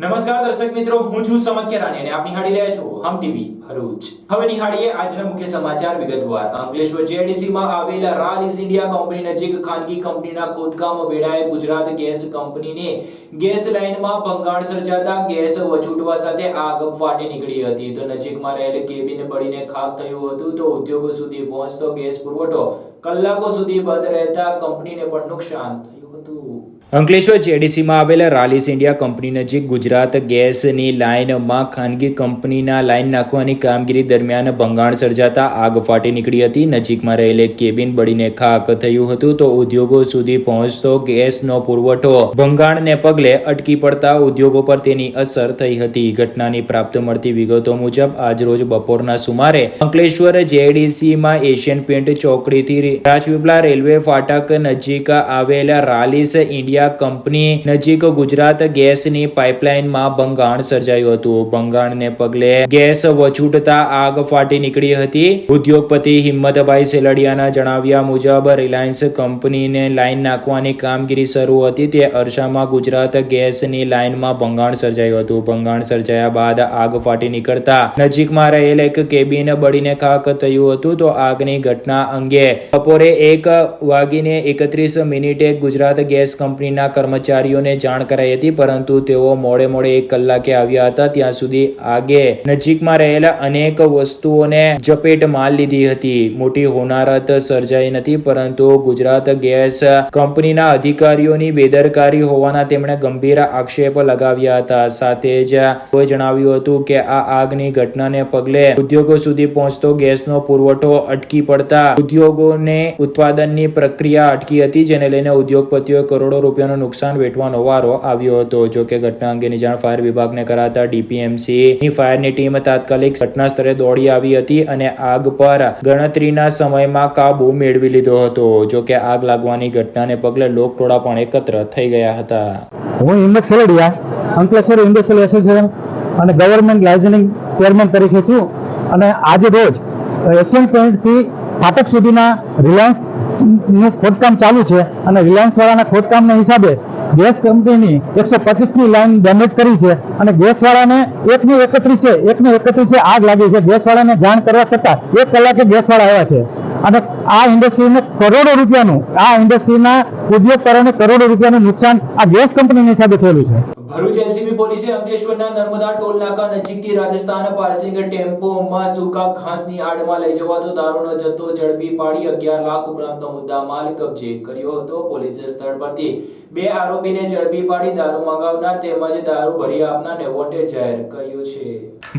નમસ્કાર દર્શક મિત્રો, હું છું સમત કેરાની અને આપ નિહાળી રહ્યા છો હમ ટીવી ભરૂચ। હવે નિહાળીએ આજના મુખ્ય સમાચાર વિગતવાર। અંકલેશ્વર જેડીસી માં આવેલા રાલ ઇઝ ઇન્ડિયા કંપની નજીક ખાનગી કંપનીના ખોદકામ વેળાએ ગુજરાત ગેસ કંપનીની ગેસ લાઇનમાં ભંગાણ સર્જાતા ગેસ વછૂટવા સાથે આગ ફાટી નીકળી હતી। તો નજીકમાં રહેલ કેબિન બળીને ખાક થયું હતું। તો ઉદ્યોગો સુધી પહોંચતો ગેસ પુરવઠો કલાકો સુધી બંધ રહેતા કંપનીને પણ નુકસાન થયું હતું। અંકલેશ્વર જેડીસીમાં આવેલા રાલ ઇઝ ઇન્ડિયા કંપની નજીક ગુજરાત ગેસની લાઇનમાં ખાનગી કંપનીના લાઇન નાખવાની કામગીરી દરમિયાન ભંગાણ સર્જાતા આગ ફાટી નીકળી હતી। નજીકમાં રહેલી કેબિન બળીને ખાક થયું હતું। તો ઉદ્યોગો સુધી પહોંચતો ગેસનો પુરવઠો ભંગાણને પગલે અટકી પડતા ઉદ્યોગો પર તેની અસર થઈ હતી। ઘટનાની પ્રાપ્ત મળતી વિગતો મુજબ આજરોજ બપોરના સુમારે અંકલેશ્વર જેડીસીમાં એશિયન પેન્ટ ચોકડીથી રાજપીપળા રેલવે ફાટક નજીક આવેલા રાલ ઇઝ ઇન્ડિયા કંપની નજીક ગુજરાત ગેસની પાઇપલાઇનમાં ભંગાણ સર્જાયું હતું। ભંગાણને પગલે ગેસ વછૂટતા આગ ફાટી નીકળી હતી। ઉદ્યોગપતિ હિંમતભાઈ સેલડિયાના જણાવ્યા મુજબ રિલાયન્સ કંપનીને લાઇન નાખવાની કામગીરી શરૂ હતી તે અરસામાં ગુજરાત ગેસની લાઇનમાં ભંગાણ સર્જાયું હતું। ભંગાણ સર્જાયા બાદ આગ ફાટી નીકળતા નજીકમાં રહેલ એક કેબિન બળીને ખાક થયું હતું। તો આગની ઘટના અંગે બપોરે 1:31 ગુજરાત ગેસ કંપની કર્મચારીઓને જાણ કરાઈ હતી, પરંતુ તેઓ મોડે 1 કલાકે આવ્યા હતા। ત્યાં સુધી આગે નજીકમાં રહેલા અનેક વસ્તુઓને ઝપેટમાં લીધી હતી। મોટી હોનારત સર્જાઈ નથી, પરંતુ ગુજરાત ગેસ કંપનીના અધિકારીઓની બેદરકારી હોવાના તેમણે ગંભીર આક્ષેપ લગાવ્યા હતા। સાથે જ તેઓએ જણાવ્યું હતું કે આ આગની ઘટનાને પગલે ઉદ્યોગો સુધી પહોંચતો ગેસનો પુરવઠો અટકી પડતા ઉદ્યોગોને ઉત્પાદનની પ્રક્રિયા અટકી હતી, જેને લઈને ઉદ્યોગપતિઓએ કરોડો રૂપિયાનું નુકસાન વેઠવાનો વારો આવ્યો હતો। જો કે ઘટના અંગેની જાણ ફાયર વિભાગને કરાતા ડીપીએમસી ફાયરની ટીમ તાત્કાલિક ઘટના સ્થળે દોડી આવી હતી અને આગ પર ગણતરીના સમયમાં કાબુ મેળવી લીધો હતો। જો કે આગ લાગવાની ઘટનાને પગલે લોકટોળા પણ એકત્ર થઈ ગયા હતા। હું હિંમત સેલડિયા અંકલેશ્વર ઇન્ડસ્ટ્રીયલ એસોસિએશન અને ગવર્નમેન્ટ લાઇઝનિંગ ચેરમેન તરીકે છું અને આજે રોજ એશિયન પેઇન્ટથી ફાટક સુધીના રિલાયન્સ નું ખોદકામ ચાલુ છે અને રિલાયન્સ વાળાના ખોદકામના હિસાબે ગેસ કંપનીની 125ની લાઈન ડેમેજ કરી છે અને ગેસ વાળાને 1:31 આગ લાગી છે। ગેસ વાળાને જાણ કરવા છતાં 1 કલાકે ગેસ વાળા આવ્યા છે અને આ ઇન્ડસ્ટ્રીને કરોડો રૂપિયાનું આ ઇન્ડસ્ટ્રીના ઉદ્યોગકારોને કરોડો રૂપિયાનું નુકસાન આ ગેસ કંપનીની હિસાબે થયેલું છે। ભરૂચ એલસીબી પોલીસે અંકલેશ્વરના નર્મદા ટોલ નાકા નજીકથી રાજસ્થાન પાર્સિંગ ટેમ્પોમાં સૂકા ઘાસની આડમાં લઈ જવાતો દારૂનો જથ્થો ઝડપી પાડી 11 લાખ ઉપરાંતનો મુદ્દામાલ કબજે કર્યો હતો। પોલીસે સ્થળ પરથી 2 આરોપીને ઝડપી પાડી દારૂ મંગાવનાર તેમજ દારૂ ભરી આપનારને વોન્ટેડ જાહેર કર્યો છે।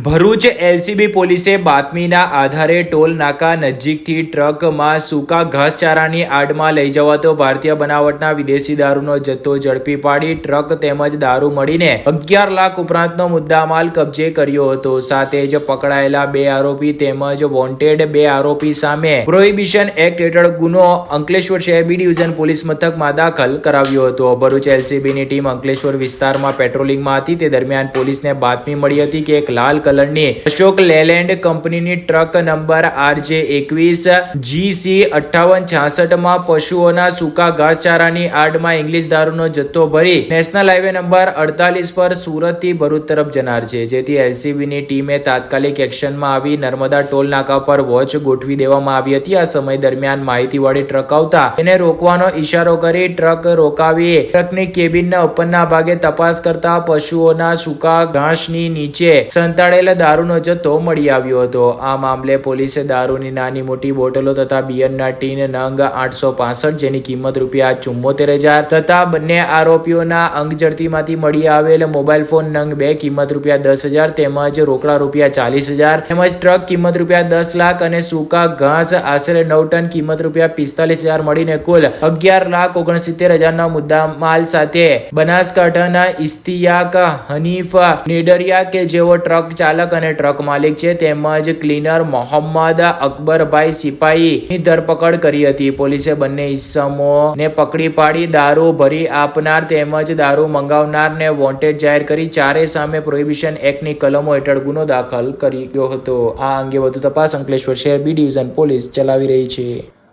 ભરૂચ એલસીબી પોલીસે બાતમીના આધારે ટોલ નાકા નજીકથી ટ્રકમાં સૂકા ઘાસચારાની આડમાં લઈ જવાતો ભારતીય બનાવટના વિદેશી દારૂનો જથ્થો ઝડપી પાડી ટ્રક તેમજ દારૂ મળીને 11 લાખ ઉપરાંતનો મુદ્દામાલ કબજે કર્યો હતો। સાથે જ પકડાયેલા 2 આરોપી તેમજ વોન્ટેડ 2 આરોપી સામે પ્રોહિબિશન એક્ટ હેઠળ ગુનો અંકલેશ્વર શહેર બી ડિવિઝન પોલીસ મથકમાં દાખલ કરાવ્યો હતો। ભરૂચ એલસીબીની ટીમ અંકલેશ્વર વિસ્તારમાં પેટ્રોલિંગમાં હતી તે દરમિયાન પોલીસને બાતમી મળી હતી કે એક લાલ કલરની અશોક લેલેન્ડ કંપનીની ટ્રક નંબર RJ21GC5866 માં પશુઓના સૂકા ઘાસચારાની આડમાં ઇંગ્લિશ દારૂનો જથ્થો ભરી નેશનલ હાઈવે નંબર 48 પર સુરત થી ભરૂચ તરફ જનાર છે, જેથી એલસીબીની ટીમે તાત્કાલિક એક્શનમાં આવી નર્મદા ટોલ નાકા પર વોચ ગોઠવી દેવામાં આવી હતી। આ સમય દરમિયાન માહિતીવાળી ટ્રક આવતા તેને રોકવાનો ઈશારો કરી ટ્રક રોકાવી ટ્રકની કેબિનના ઉપરના ભાગે તપાસ કરતા પશુઓના સૂકા ઘાસની નીચે સંતાડેલા દારૂનો જથ્થો મળી આવ્યો હતો। આ મામલે પોલીસે દારૂની નાની મોટી બોટલો તથા બિયરના ટીન નંગ 865 જેની કિંમત ₹74,000 તથા બંને આરોપીઓના અંગઝડતીમાંથી મળી આવેલ મોબાઈલ ફોન નંગ 2 કિંમત ₹10,000 તેમજ રોકડા ₹40,000 તેમજ ટ્રક કિંમત ₹10 લાખ અને સૂકા ઘાસ આશરે 9 ટન કિંમત ₹45,000 મળીને કુલ 11,69,000 મુદ્દામાલ સાથે બનાસકાંઠાના ઇસ્તિયાક હનીફ નેડરિયા કે જેઓ ટ્રક ચાલક અને ટ્રક માલિક છે તેમજ ક્લીનર મોહમ્મદ અકબરભાઈ સિપાહીની ધરપકડ કરી હતી। પોલીસે બંને ઇસમોને પકડી પાડી દારૂ ભરી આપનાર તેમજ દારૂ મંગાવનારને વોન્ટેડ જાહેર કરી ચારે સામે પ્રોહિબિશન એક્ટની કલમો હેઠળ ગુનો દાખલ કર્યો હતો। આ અંગે વધુ તપાસ અંકલેશ્વર શહેર બી ડિવિઝન પોલીસ ચલાવી રહી છે।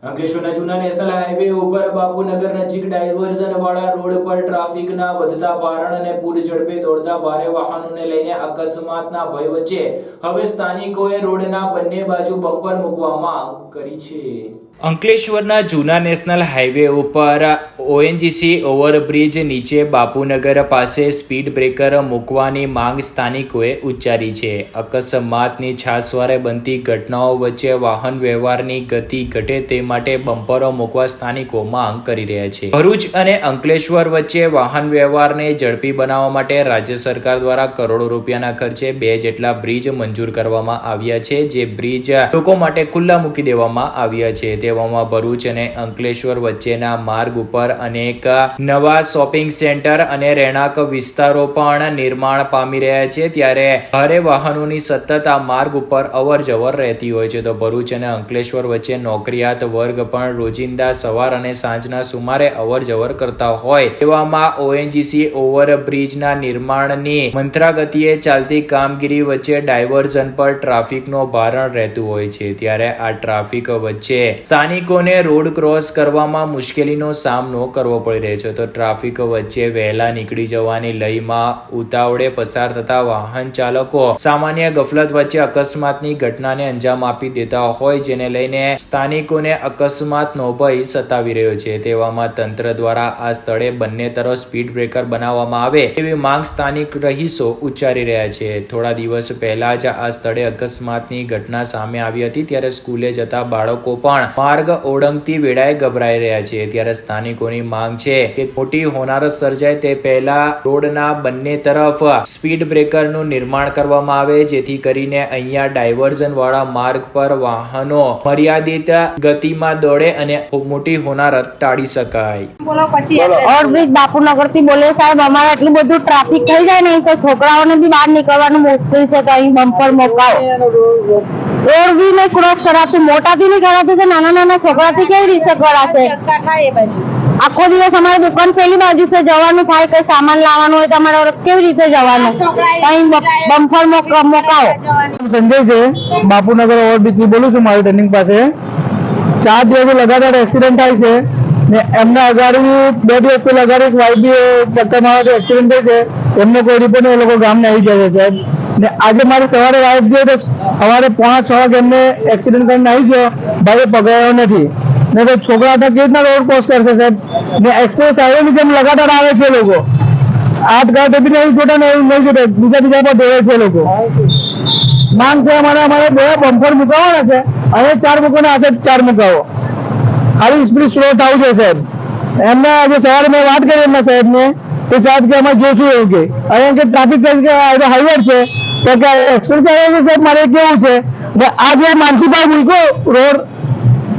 અંકલેશ્વરના જૂના નેશનલ હાઈવે ઉપર બાપુનગર નજીક ડાયવર્ઝન વાળા રોડ પર ટ્રાફિકના વધતા ભારણ અને પૂર ઝડપે દોડતા ભારે વાહનોને લઈને અકસ્માતના ભય વચ્ચે હવે સ્થાનિકોએ રોડના બંને બાજુ બમ્પર મૂકવા માંગ કરી છે. અંકલેશ્વરના જૂના નેશનલ હાઈવે ઉપર ઓએનજીસી ઓવરબ્રિજ નીચે બાપુનગર પાસે સ્પીડ બ્રેકર મૂકવાની માંગ સ્થાનિકોએ ઉચ્ચારી છે. અકસ્માતની છાસવારે બનતી ઘટનાઓ વચ્ચે વાહન વ્યવહારની ગતિ ઘટે તે માટે બમ્પરો મૂકવા સ્થાનિકો માંગ કરી રહ્યા છે. ભરૂચ અને અંકલેશ્વર વચ્ચે વાહન વ્યવહારને ઝડપી બનાવવા માટે રાજ્ય સરકાર દ્વારા કરોડો રૂપિયાના ખર્ચે 2 જેટલા બ્રિજ મંજૂર કરવામાં આવ્યા છે, જે બ્રિજ લોકો માટે ખુલ્લા મૂકી દેવામાં આવ્યા છે. તેવામાં ભરૂચ અને અંકલેશ્વર વચ્ચેના માર્ગ ઉપર અનેક નવા શોપિંગ સેન્ટર અને રહેણાંક વિસ્તારો પણ નિર્માણ પામી રહ્યા છે. ત્યારે ભારે વાહનોની સતત આ માર્ગ ઉપર અવર જવર રહેતી હોય છે. તો ભરૂચ અને અંકલેશ્વર વચ્ચે નોકરિયાત વર્ગ પણ રોજિંદા સવાર અને સાંજના સુમારે અવર જવર કરતા હોય તેવામાં ઓએનજીસી ઓવરબ્રિજના નિર્માણની મંત્રા ગતિએ ચાલતી કામગીરી વચ્ચે ડાયવર્ઝન પર ટ્રાફિકનો ભારણ રહેતું હોય છે. ત્યારે આ ટ્રાફિક વચ્ચે સ્થાનિકોને રોડ ક્રોસ કરવામાં મુશ્કેલીનો સામનો કરવો પડી રહ્યો છે. તો ટ્રાફિક વચ્ચે વહેલા નીકળી જવાની લયમાં ઉતાવળે પસાર થતા વાહન ચાલકો સામાન્ય ગફલત વચ્ચે અકસ્માતની ઘટનાને અંજામ આપી દેતા હોય, જેને લઈને સ્થાનિકોને અકસ્માતનો ભય સતાવી રહ્યો છે. તેવામાં તંત્ર દ્વારા આ સ્થળે બંને તરફ સ્પીડ બ્રેકર બનાવવામાં આવે તેવી માંગ સ્થાનિક રહીશો ઉચ્ચારી રહ્યા છે. થોડા દિવસ પહેલા જ આ સ્થળે અકસ્માતની ઘટના સામે આવી હતી. ત્યારે સ્કૂલે જતા બાળકો પણ માર્ગ ઓળંગતી વેળાએ ગભરાઈ રહ્યા છે. ત્યારે સ્થાનિકોની માંગ છે કે મોટી હોનારત સર્જાય તે પહેલા રોડના બંને તરફ સ્પીડ બ્રેકરનું નિર્માણ કરવામાં આવે, જેથી કરીને અહીંયા ડાયવર્ઝન વાળા માર્ગ પર વાહનો મર્યાદિત ગતિમાં દોડે અને મોટી હોનારત ટાળી શકાય. ઓવરબ્રિજ બાપુનગર થી બોલે સાહેબ, અમારે એટલું બધું ટ્રાફિક થઈ જાય ને તો છોકરાઓને બી બહાર નીકળવાનું મુશ્કેલ છે. તો અહીં બમ્પર મોકાવો. રોડ બી નહીં ક્રોસ કરાતું, મોટાથી નહીં કરાતું છે, નાના નાના છોકરાથી કેવી રીતે કરાશે? આખો દિવસ અમારે દુકાન પેલી બાજુ છે, જવાનું થાય કઈ સામાન લાવવાનું હોય તો અમારે કેવી રીતે જવાનું? અહીં બમ્પર મોકાવો. સંજય છે, બાપુનગર ઓવરબ્રિજ થી બોલું છું. મારી ટર્નિંગ પાસે 4 દિવસ લગાતાર એક્સિડન્ટ થાય છે ને એમના અગાડી 2 દિવસ પહેલા અગાડી એક વાઈબી ટક્કર મારવાથી એક્સિડન્ટ થાય છે. એમને કોઈ રિપોર્ટ નહીં, એ લોકો ગામને આવી જાય છે સાહેબ. ને આજે મારી સવારે વાઈફ ગયો તો સવારે 5-6 વાગે એમને એક્સિડન્ટ કરીને આવી ગયો, ભાઈ પકડાયો નથી. ને તો છોકરા હતા કેવી રીતના રોડ ક્રોસ કરશે સાહેબ? ને એક્સપ્રેસ હાઈવે ની જેમ લગાતાર આવે છે લોકો. આઠ ગાંઠ બી નહીં જોતા ને એવું નહીં જોતા, બીજા પર દોડે છે લોકો. માંગ છે અમારે 2 બમ્પર મુકાવવાના છે, અને 4 મૂકો ને આ 4 મુકાવો. ખાલી સ્પીડ સ્લો થવું છે સાહેબ. એમને આજે સવારે મેં વાત કરી એમના સાહેબને, તો સાહેબ કે અમે જોશું એવું કે અહીંયા કે ટ્રાફિક હાઈવે છે તો કે એક્સપ્રેસ હાઈવે છે સાહેબ. મારે કેવું છે આ જે માનસીભાઈ મૂક્યો રોડ,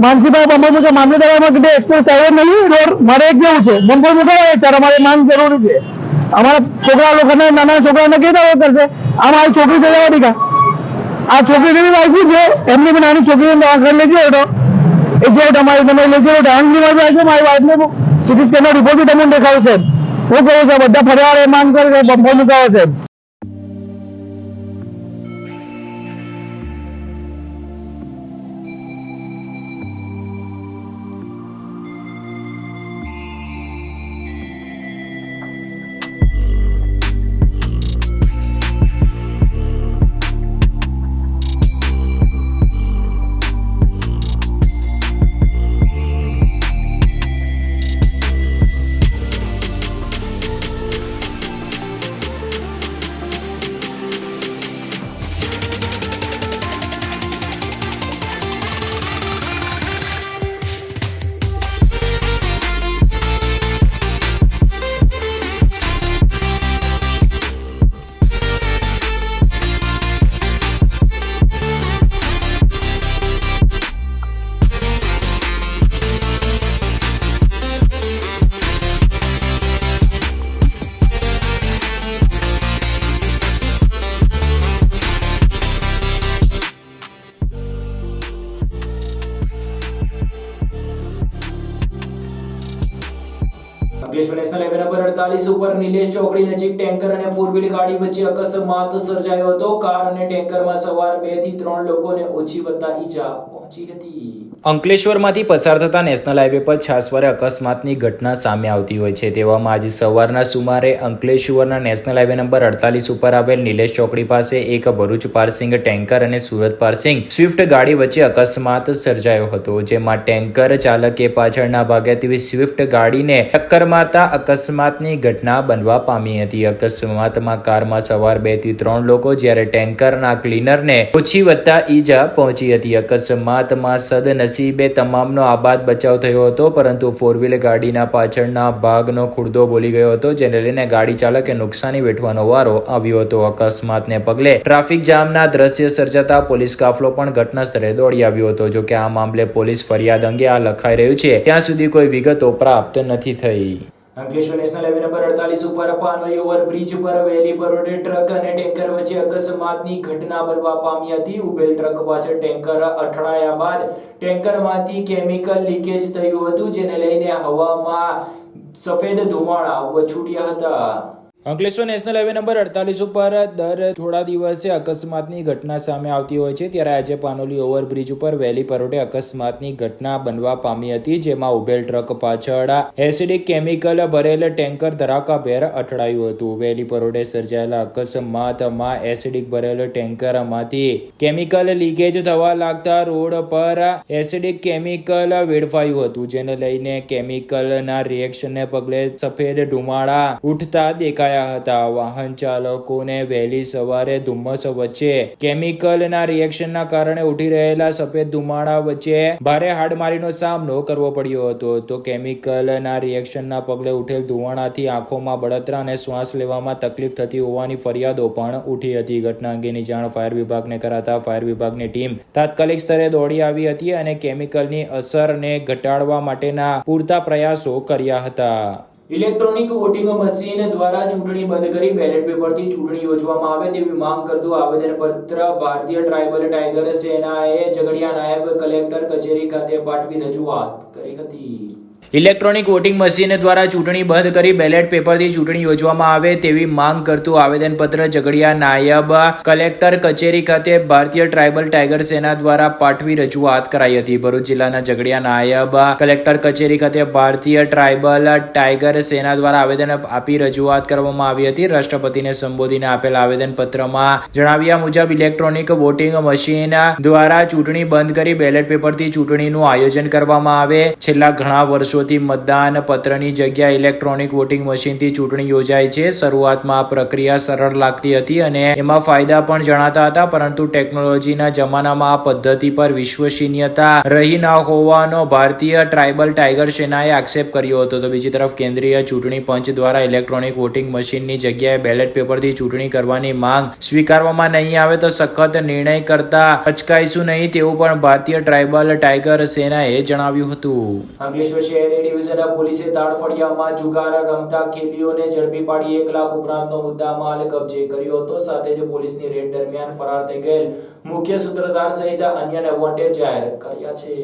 માનસીભાઈ બમ્પર મૂકે મામલેદારમાં કે એક્સપ્રેસ હાઈવે નહીં રોડ, મારે કેવું છે બમ્પર મૂકાવે ત્યારે અમારે માંગ જરૂરી છે. અમારા છોકરા લોકોને, નાના છોકરાઓને કેવી રીતે કરશે? આ મારી છોકરી છે દીકા, આ છોકરી જેવી વાંચી છે, એમની બી નાની છોકરીને દવાખાને લઈ ગયો હતો. એ જો તમારી તમે લઈ ગયો ડાંગની વાત છે, મારી વાઈફને સીટી સ્કેનનો રિપોર્ટ બી તમને દેખાડું છે. હું કહું છું બધા ફરિયાદ માંગ કરે છે બમ્પર મુકાવો છે. 48 ઉપર નિલેશ ચોકડી નજીક ટેન્કર અને ફોર વ્હીલ ગાડી વચ્ચે અકસ્માત સર્જાયો હતો. કાર અને ટેન્કરમાં સવાર 2 થી 3 લોકોને ઓછી વત્તા ઈજા પહોંચી હતી. અંકલેશ્વરમાંથી પસાર થતા નેશનલ હાઈવે પર છાસવારે અકસ્માતની ઘટના સામે આવતી હોય છે. તેવામાં આજે સવારના સુમારે અંકલેશ્વરના નેશનલ હાઈવે નંબર 48 ઉપર આવેલ નિલેશ ચોકડી પાસે એક ભરૂચ પાર્સિંગ ટેન્કર અને સુરત પાર્સિંગ સ્વિફ્ટ ગાડી વચ્ચે અકસ્માત સર્જાયો હતો, જેમાં ટેન્કર ચાલકે પાછળના ભાગેથી સ્વિફ્ટ ગાડીને ટક્કર મારતા અકસ્માતની ઘટના બનવા પામી હતી. અકસ્માતમાં કારમાં સવાર 2 થી 3 લોકો જ્યારે ટેન્કરના ક્લીનરને ઓછી વત્તા ઈજા પહોંચી હતી. અકસ્માતમાં સદનસીબે તમામનો આબાદ બચાવ થયો હતો, પરંતુ ફોર વ્હીલ ગાડીના પાછળના ભાગનો ખુરદો બોલી ગયો હતો, જેને લઈને ગાડી ચાલકે નુકસાની વેઠવાનો વારો આવ્યો હતો. અકસ્માતને પગલે ટ્રાફિક જામના દ્રશ્ય સર્જાતા પોલીસ કાફલો પણ ઘટના સ્થળે દોડી આવ્યો હતો. જો કે આ મામલે પોલીસ ફરિયાદ અંગે આ લખાઈ રહ્યું છે, ત્યાં સુધી કોઈ વિગતો પ્રાપ્ત નથી થઈ. અંકલેશ્વર નેશનલ હાઈવે નંબર 48 ઉપર પાનોલી ઓવરબ્રિજ પર વહેલી પરોઢે ટ્રક અને ટેન્કર વચ્ચે અકસ્માતની ઘટના બનવા પામી હતી. ઉભેલ ટ્રક પાછળ ટેન્કર અથડાયા બાદ ટેન્કરમાંથી કેમિકલ લીકેજ થયું હતું, જેને લઈને હવામાં સફેદ ધુમાડા છૂટ્યા હતા. અંકલેશ્વર નેશનલ હાઈવે નંબર 48 ઉપર દર થોડા દિવસે અકસ્માતની ઘટના સામે આવતી હોય છે, ત્યારે આજે પાનોલી ઓવરબ્રિજ ઉપર વહેલી પરોઢે અકસ્માતની ઘટના બનવા પામી હતી, જેમાં ઉભેલ ટ્રક પાછળ એસિડિક કેમિકલ ભરેલ ટેન્કર ધડાકાભેર અથડાયું હતું. વહેલી પરોઢે સર્જાયેલા અકસ્માતમાં એસિડિક ભરેલ ટેન્કરમાંથી કેમિકલ લીકેજ થવા લાગતા રોડ પર એસિડિક કેમિકલ વેડફાયું હતું, જેને લઈને કેમિકલના રિએક્શનને પગલે સફેદ ધુમાડા ઉઠતા દેખાયા હતા. વાહન ચાલકોને વહેલી સવારે ધુમ્મસ વચ્ચે કેમિકલના રિએક્શનના કારણે ઉઠી રહેલા સફેદ ધુમાડા વચ્ચે ભારે હાડમારીનો સામનો કરવો પડ્યો હતો. તો કેમિકલના રિએક્શનના પગલે ઉઠેલ ધુમાડાથી આંખોમાં બળતરા અને શ્વાસ લેવામાં તકલીફ થતી હોવાની ફરિયાદો પણ ઉઠી હતી. ઘટના અંગેની જાણ ફાયર વિભાગને કરાતા ફાયર વિભાગની ટીમ તાત્કાલિક સ્તરે દોડી આવી હતી અને કેમિકલની અસરને ઘટાડવા માટેના પૂરતા પ્રયાસો કર્યા હતા. ઇલેક્ટ્રોનિક વોટિંગ મશીન દ્વારા ચૂંટણી બંધ કરી બેલેટ પેપરથી ચૂંટણી યોજવામાં આવે તેવી માંગ કરતું આવેદનપત્ર ભારતીય ટ્રાઇબલ ટાઇગર સેનાએ ઝઘડિયા નાયબ કલેક્ટર કચેરી ખાતે પાઠવી રજૂઆત કરી હતી. ઇલેક્ટ્રોનિક વોટિંગ મશીન દ્વારા ચૂંટણી બંધ કરી બેલેટ પેપરથી ચૂંટણી યોજવામાં આવે તેવી માંગ કરતું આવેદનપત્ર ઝઘડિયા નાયબ કલેક્ટર કચેરી ખાતે ભારતીય ટ્રાઇબલ ટાઇગર સેના દ્વારા પાઠવી રજૂઆત કરાઈ હતી. ભરૂચ જિલ્લાના ઝઘડિયા નાયબ કલેક્ટર કચેરી ખાતે ભારતીય ટ્રાઇબલ ટાઇગર સેના દ્વારા આવેદન આપી રજૂઆત કરવામાં આવી હતી. રાષ્ટ્રપતિને સંબોધીને આપેલ આવેદનપત્રમાં જણાવ્યા મુજબ ઇલેક્ટ્રોનિક વોટિંગ મશીન દ્વારા ચૂંટણી બંધ કરી બેલેટ પેપરથી ચૂંટણીનું આયોજન કરવામાં આવે. છેલ્લા ઘણા વર્ષો મતદાન પત્રની જગ્યાએ ઇલેક્ટ્રોનિક વોટિંગ મશીનથી ચૂંટણી યોજાય છે. શરૂઆતમાં આ પ્રક્રિયા સરળ લાગતી હતી અને એમાં ફાયદા પણ જણાતા હતા, પરંતુ ટેકનોલોજીના જમાનામાં આ પદ્ધતિ પર વિશ્વસનીયતા રહી ન હોવાનો ભારતીય ટ્રાઇબલ ટાઇગર સેનાએ આક્ષેપ કર્યો હતો. તો બીજી તરફ કેન્દ્રીય ચૂંટણી પંચ દ્વારા ઇલેક્ટ્રોનિક વોટિંગ મશીનની જગ્યાએ બેલેટ પેપરથી ચૂંટણી કરવાની માંગ સ્વીકારવામાં નહીં આવે તો સખત નિર્ણય કરતા અચકાઈશું નહીં, તેવું પણ ભારતીય ટ્રાઇબલ ટાઇગર સેનાએ જણાવ્યું હતું. અંકલેશ્વર શહેર ડિવિઝન પોલીસે તાડફળિયામાં જુગાર રમતા ખેલીઓને ઝડપી પાડી 1 લાખ ઉપરાંતનો મુદ્દામાલ કબજે કર્યો હતો. સાથે જ પોલીસની રેડ દરમિયાન ફરાર થઈ ગયેલ મુખ્ય સૂત્રધાર સહિત અન્યને વોન્ટેડ જાહેર કર્યા છે.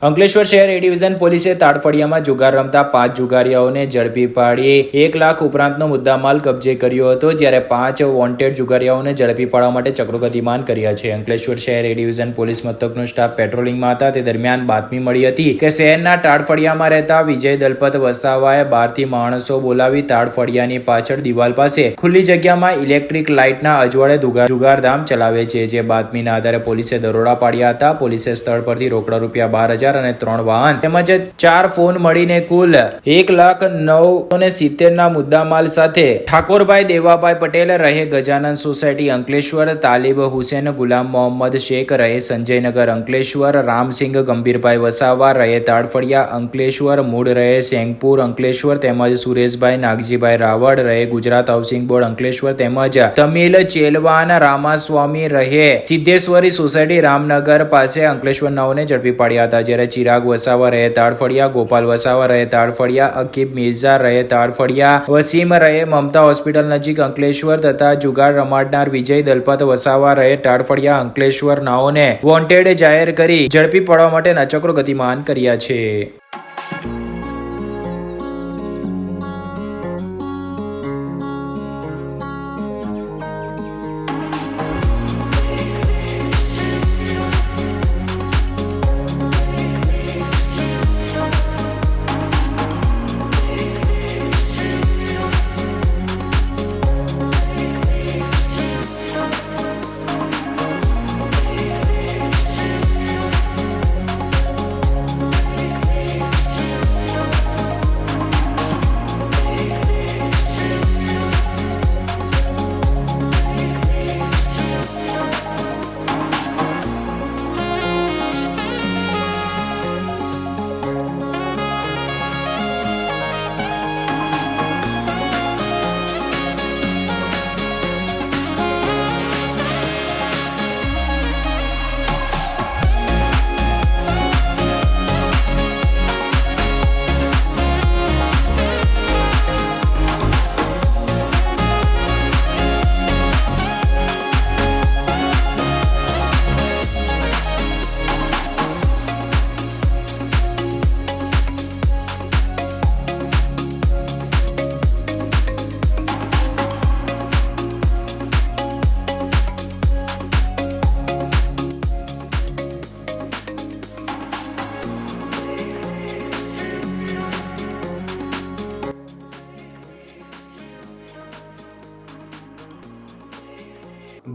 અંકલેશ્વર શહેર એ ડિવિઝન પોલીસે તાડફળિયામાં જુગાર રમતા 5 જુગારીઓને ઝડપી પાડી 1 લાખ ઉપરાંતનો મુદ્દામાલ કબજે કર્યો હતો, જ્યારે 5 વોન્ટેડ જુગારીઓને ઝડપી પાડવા માટે ચક્રો ગતિમાન કર્યા છે. અંકલેશ્વર શહેર એ ડિવિઝન પોલીસ મથકનો સ્ટાફ પેટ્રોલિંગમાં હતા તે દરમિયાન બાતમી મળી હતી કે શહેરના તાડફળિયામાં રહેતા વિજય દલપત વસાવાએ બહારથી માણસો બોલાવી તાડફળિયાની પાછળ દિવાલ પાસે ખુલ્લી જગ્યામાં ઇલેક્ટ્રિક લાઇટના અજવાળે જુગારધામ ચલાવે છે. જે બાતમીના આધારે પોલીસે દરોડા પાડ્યા હતા. પોલીસે સ્થળ પરથી રોકડા રૂપિયા 12,000 અને 3 વાહન તેમજ 4 ફોન મળીને કુલ 1,09,70 ના મુદ્દામાલ સાથે ઠાકોરભાઈ દેવાભાઈ પટેલ રહે ગજાનન સોસાયટી અંકલેશ્વર, તાલિબ હુસેન ગુલામ મોહમ્મદ શેખ રહે સંજયનગર અંકલેશ્વર, રામસિંહ ગંભીરભાઈ વસાવા રહે તાડફળિયા અંકલેશ્વર, મૂળ રહે સેંગપુર અંકલેશ્વર તેમજ સુરેશભાઈ નાગજીભાઈ રાવળ રહે ગુજરાત હાઉસિંગ બોર્ડ અંકલેશ્વર તેમજ તમિલ ચેલવાન રામાસ્વામી રહે સિદ્ધેશ્વરી સોસાયટી રામનગર પાસે અંકલેશ્વર નાઓને ઝડપી પાડ્યા હતા. જ્યારે ચિરાગ વસાવા રહે તાડફળિયા, ગોપાલ વસાવા રહે તાડફળિયા, અકીબ મિર્ઝા રહે તાડફળિયા, વસીમ રહે મમતા હોસ્પિટલ નજીક અંકલેશ્વર તથા જુગાર રમાડનાર વિજય દલપત વસાવા રહે તાડફળિયા અંકલેશ્વર નાઓને વોન્ટેડ જાહેર કરી ઝડપી પાડવા માટે નચક્રો ગતિમાન કર્યા છે.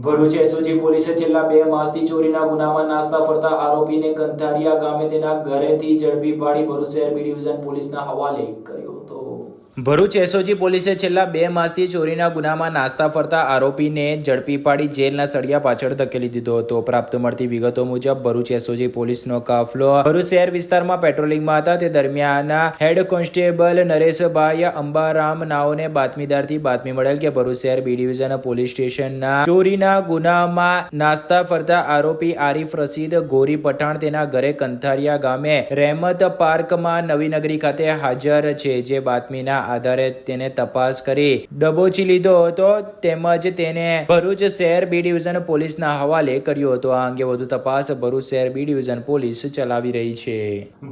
ભરૂચ એસઓજી પોલીસે છેલ્લા 2 માસથી ચોરીના ગુનામાં નાસ્તા ફરતા આરોપીને કંથારિયા ગામે તેના ઘરેથી ઝડપી પાડી ભરૂચ શહેર બી ડિવિઝન પોલીસના હવાલે કર્યો હતો. ભરૂચ એસઓજી પોલીસે છેલ્લા 2 માસથી ચોરીના ગુનામાં નાસ્તા ફરતા આરોપીને ઝડપી પાડી જેલના સળિયા પાછળ ધકેલી દીધો હતો. પ્રાપ્ત મળતી વિગતો મુજબ ભરૂચ એસઓજી પોલીસનો કાફલો ભરૂચ શહેર વિસ્તારમાં પેટ્રોલિંગમાં હતા. તે દરમિયાન હેડ કોન્સ્ટેબલ નરેશભાઈ અંબારામ નાઓને બાતમીદારથી બાતમી મળેલ કે ભરૂચ શહેર બી ડિવિઝન પોલીસ સ્ટેશનના ચોરીના ગુનામાં નાસ્તા ફરતા આરોપી આરીફ રશીદ ગોરી પઠાણ તેના ઘરે કંથારિયા ગામે રહેમત પાર્કમાં નવીનગરી ખાતે હાજર છે. જે બાતમીના આધારે તેને તપાસ કરી દબોચી લીધો હતો તેમજ તેને ભરૂચ શહેર બી ડિવિઝન પોલીસના હવાલે કર્યો હતો. આ અંગે વધુ તપાસ ભરૂચ શહેર બી ડિવિઝન પોલીસ ચલાવી રહી છે.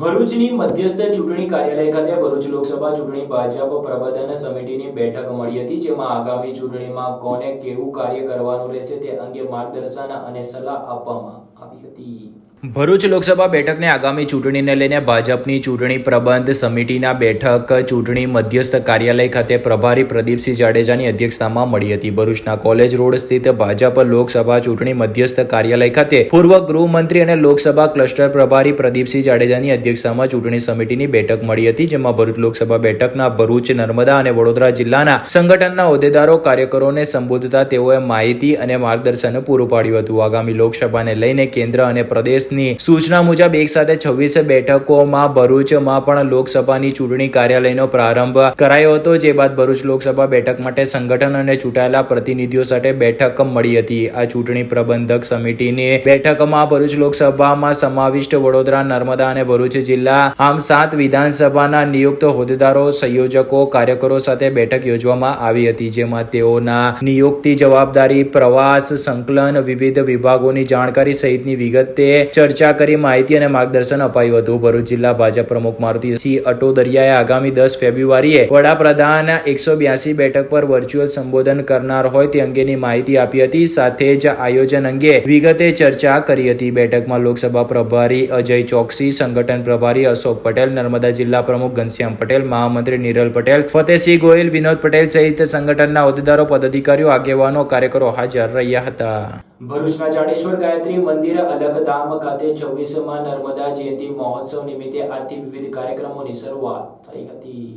ભરૂચની મધ્યસ્થ ચૂંટણી કાર્યાલય ખાતે ભરૂચ લોકસભા ચૂંટણી ભાજપ પ્રબંધન સમિતિની બેઠક મળી હતી, જેમાં આગામી ચૂંટણીમાં કોને કેવું કાર્ય કરવાનું રહેશે તે અંગે માર્ગદર્શન અને સલાહ આપવામાં આવી હતી. ભરૂચ લોકસભા બેઠકને આગામી ચૂંટણીને લઈને ભાજપની ચૂંટણી પ્રબંધ સમિતિના બેઠક ચૂંટણી મધ્યસ્થ કાર્યાલય ખાતે પ્રભારી પ્રદીપસિંહ જાડેજાની અધ્યક્ષતામાં મળી હતી. ભરૂચના કોલેજ રોડ સ્થિત ભાજપ લોકસભા ચૂંટણી મધ્યસ્થ કાર્યાલય ખાતે પૂર્વ ગૃહમંત્રી અને લોકસભા ક્લસ્ટર પ્રભારી પ્રદીપસિંહ જાડેજાની અધ્યક્ષતામાં ચૂંટણી સમિતિની બેઠક મળી હતી, જેમાં ભરૂચ લોકસભા બેઠકના ભરૂચ, નર્મદા અને વડોદરા જિલ્લાના સંગઠનના હોદ્દેદારો કાર્યકરોને સંબોધતા તેઓએ માહિતી અને માર્ગદર્શન પૂરું પાડ્યું હતું. આગામી લોકસભાને લઈને કેન્દ્ર અને પ્રદેશ સૂચના મુજબ એક સાથે 26 બેઠકોમાં ભરૂચમાં પણ લોકસભાની ચૂંટણી કાર્યાલયનો પ્રારંભ કરાયો હતો. જે બાદ ભરૂચ લોકસભા બેઠક માટે સંગઠન અને ચૂંટાયેલા પ્રતિનિધિઓ સાથે બેઠક મળી હતી. આ ચૂંટણી પ્રબંધક સમિતિની બેઠકમાં ભરૂચ લોકસભામાં સમાવિષ્ટ વડોદરા, નર્મદા અને ભરૂચ જિલ્લા આમ 7 વિધાનસભાના નિયુક્ત હોદ્દેદારો, સંયોજકો, કાર્યકરો સાથે બેઠક યોજવામાં આવી હતી, જેમાં તેઓના નિયુક્તિ, જવાબદારી, પ્રવાસ, સંકલન, વિવિધ વિભાગોની જાણકારી સહિતની વિગતે ચર્ચા કરી માહિતી અને માર્ગદર્શન અપાયું હતું. ભરૂચ જિલ્લા ભાજપ પ્રમુખ મારુતિસિંહ અટોદરિયાએ આગામી 10 ફેબ્રુઆરીએ વડાપ્રધાન 182 બેઠક પર વર્ચ્યુઅલ સંબોધન કરનાર હોય તે અંગેની માહિતી આપી હતી. સાથે જ આયોજન અંગે વિગતે ચર્ચા કરી હતી. બેઠકમાં લોકસભા પ્રભારી અજય ચોકસી, સંગઠન પ્રભારી અશોક પટેલ, નર્મદા જિલ્લા પ્રમુખ ઘનશ્યામ પટેલ, મહામંત્રી નિરલ પટેલ, ફતેહસિંહ ગોહિલ, વિનોદ પટેલ સહિત સંગઠનના હોદ્દેદારો, પદાધિકારીઓ, આગેવાનો, કાર્યકરો હાજર રહ્યા હતા. ભરૂચના જાડેશ્વર ગાયત્રી મંદિર અલખધામ ખાતે 26મા નર્મદા જયંતિ મહોત્સવ નિમિત્તે આજથી વિવિધ કાર્યક્રમોની શરૂઆત થઈ હતી.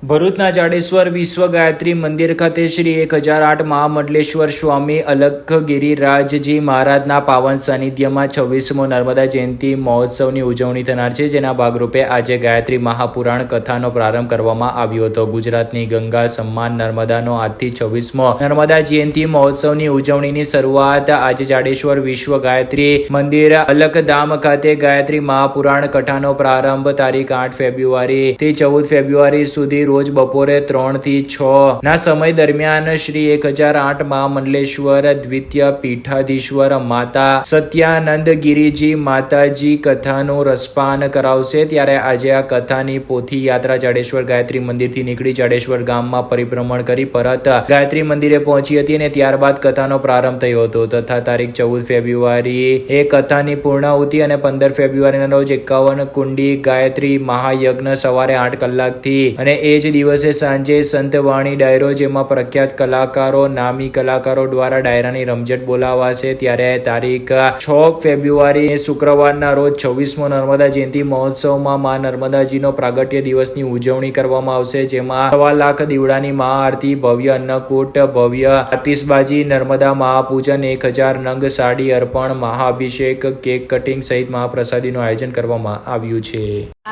ભરૂચના જાડેશ્વર વિશ્વ ગાયત્રી મંદિર ખાતે શ્રી 1008 મહામંડલેશ્વર સ્વામી અલખગિરિરાજજી મહારાજના પાવન સાનિધ્યમાં 26મો નર્મદા જયંતિ મહોત્સવની ઉજવણી થનાર છે, જેના ભાગરૂપે આજે ગાયત્રી મહાપુરાણ કથાનો પ્રારંભ કરવામાં આવ્યો હતો. ગુજરાતની ગંગા સમ્માન નર્મદાનો આજથી 26મો નર્મદા જયંતિ મહોત્સવની ઉજવણીની શરૂઆત આજે જાડેશ્વર વિશ્વ ગાયત્રી મંદિર અલખધામ ખાતે ગાયત્રી મહાપુરાણ કથાનો પ્રારંભ તારીખ 8 ફેબ્રુઆરીથી 14 ફેબ્રુઆરી સુધી રોજ બપોરે 3 થી 6 ના સમય દરમિયાન શ્રી 1008 મહામંડલેશ્વર દ્વિતીય પીઠાધીશ્વર માતા સત્યાનંદગીરીજી માતાજી કથાનું રસપાન કરાવશે. ત્યારે આજે આ કથાની પોથી યાત્રા જાડેશ્વર ગાયત્રી મંદિરથી નીકળી જાડેશ્વર ગામમાં પરિભ્રમણ કરી પરત ગાયત્રી મંદિરે પહોંચી હતી અને ત્યારબાદ કથાનો પ્રારંભ થયો હતો તથા તારીખ 14 ફેબ્રુઆરી એ કથાની પૂર્ણાહુતિ અને 15 ફેબ્રુઆરીના રોજ 51 કુંડી ગાયત્રી મહાયજ્ઞ સવારે 8 કલાકથી અને એ જ દિવસે સાંજે સંતવાણી ડાયરો, જેમાં પ્રખ્યાત કલાકારો, નામી કલાકારો દ્વારા ડાયરાની રમઝટ બોલાવાશે. ત્યારે તારીખ 6 ફેબ્રુઆરી શુક્રવારના રોજ 26મો નર્મદા જયંતિ મહોત્સવમાં મા નર્મદાજીનો પ્રાગટ્ય દિવસની ઉજવણી કરવામાં આવશે, જેમાં 1.25 લાખ દીવડાની મહાઆરતી, ભવ્ય અન્નકૂટ, ભવ્ય આતિશબાજી, નર્મદા મહાપૂજન, 1000 નંગ સાડી અર્પણ, મહાઅભિષેક, કેક કટિંગ સહિત મહાપ્રસાદીનું આયોજન કરવામાં આવ્યું છે.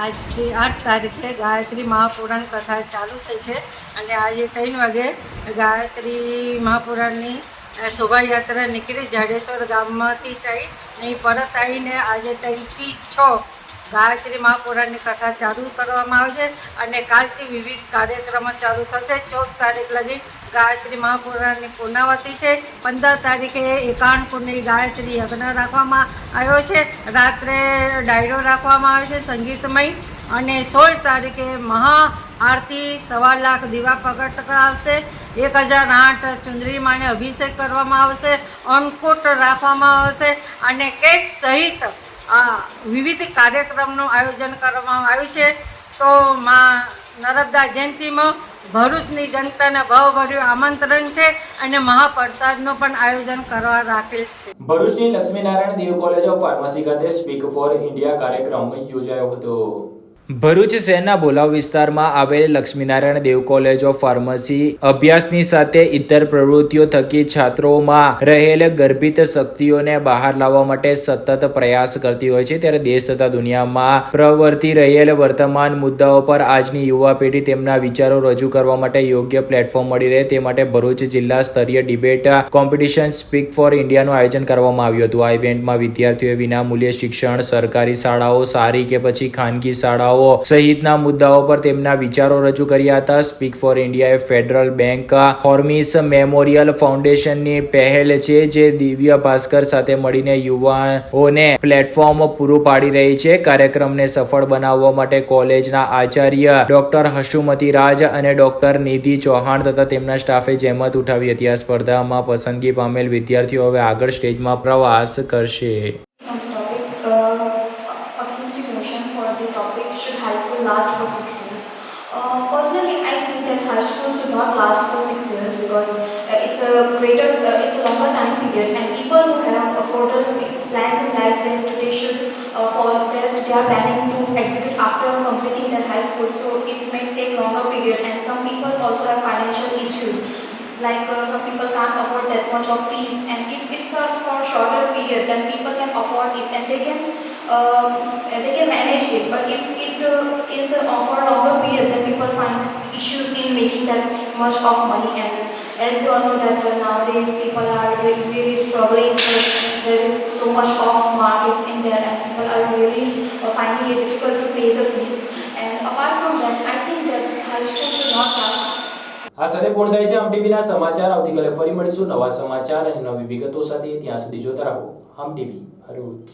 આજથી 8 તારીખે ગાયત્રી મહાપુરાણ કથા ચાલુ થઈ છે અને આજે 3 વાગે ગાયત્રી મહાપુરાણની શોભાયાત્રા નીકળી જાડેશ્વર ગામમાંથી થઈ નહીં પરત આવીને આજે 3 થી 6 ગાયત્રી મહાપુરાણની કથા ચાલુ કરવામાં આવશે અને કાલથી વિવિધ કાર્યક્રમો ચાલુ થશે. 14 તારીખ લગી ગાયત્રી મહાપુરાણની પૂર્ણાવતી છે. 15 તારીખે 51 કુંડી ગાયત્રી યજ્ઞ રાખવામાં આવ્યો છે. રાત્રે ડાયરો રાખવામાં આવ્યો છે સંગીતમય અને 16 તારીખે મહા આરતી 1.25 લાખ દીવા પ્રગટ આવશે. 1008 ચુંદરી માને અભિષેક કરવામાં આવશે. અન્નકૂટ રાખવામાં આવશે અને કેક સહિત વિવિધ કાર્યક્રમનું આયોજન કરવામાં આવ્યું છે. તો માં નર્મદા જયંતિમાં ભરૂચની જનતાને ભાવભર્યું આમંત્રણ છે અને મહાપ્રસાદનું પણ આયોજન કરવા રાખેલ છે. ભરૂચની લક્ષ્મીનારાયણ દેવ કોલેજ ઓફ ફાર્મસી ખાતે સ્પીક ફોર ઇન્ડિયા કાર્યક્રમ યોજાયો હતો. ભરૂચ શહેરના બોલાવ વિસ્તારમાં આવેલ લક્ષ્મીનારાયણ દેવ કોલેજ ઓફ ફાર્મસી અભ્યાસની સાથે ઇતર પ્રવૃત્તિઓ થકી છાત્રોમાં રહેલ ગર્ભિત શક્તિઓને બહાર લાવવા માટે સતત પ્રયાસ કરતી હોય છે. ત્યારે દેશ તથા દુનિયામાં પ્રવર્તી રહેલ વર્તમાન મુદ્દાઓ પર આજની યુવા પેઢી તેમના વિચારો રજૂ કરવા માટે યોગ્ય પ્લેટફોર્મ મળી રહે તે માટે ભરૂચ જિલ્લા સ્તરીય ડિબેટ કોમ્પિટિશન સ્પીક ફોર ઇન્ડિયાનું આયોજન કરવામાં આવ્યું હતું. આ ઇવેન્ટમાં વિદ્યાર્થીઓએ વિનામૂલ્યે શિક્ષણ, સરકારી શાળાઓ સારી કે પછી ખાનગી શાળાઓ સહિતના મુદ્દાઓ પર તેમના વિચારો રજૂ કર્યા હતા. Speak for India A federal bank હોર્મિસ memorial ફાઉન્ડેશનની પહેલ છે જે દિવ્ય ભાસ્કર સાથે મળીને યુવાઓને પ્લેટફોર્મ પૂરું પાડી રહી છે. કાર્યક્રમને સફળ બનાવવા માટે કોલેજના આચાર્ય ડોક્ટર હસુમતી રાજ અને ડોક્ટર નિધિ ચૌહાણ તથા તેમના સ્ટાફે જહેમત ઉઠાવી હતી. આ સ્પર્ધામાં પસંદગી પામેલ વિદ્યાર્થીઓ હવે આગળ સ્ટેજમાં પ્રવાસ કરશે. Against the motion for the topic, should high school last for 6 years? Personally, I think that high school should not last for 6 years because it's a longer time period, and people who have afforded plans in life that they should follow, that they are planning to exit it after completing their high school. So it may take longer period, and some people also have financial issues. It's like some people can't afford that much of fees, and if it's for a shorter period, then people can afford it and they can manage it. But if it is for a longer period, then people find issues in making that much of money. And as we all know that nowadays people are really struggling because there is so much of market in there, and people are really finding it difficult to pay the fees. And apart from that, I think that high school should not last. આ સાથે પૂર્ણ થાય છે હમ ટીવીના સમાચાર. આવતીકાલે ફરી મળીશું નવા સમાચાર અને નવી વિગતો સાથે. ત્યાં સુધી જોતા રહો હમ ટીવી ભરૂચ.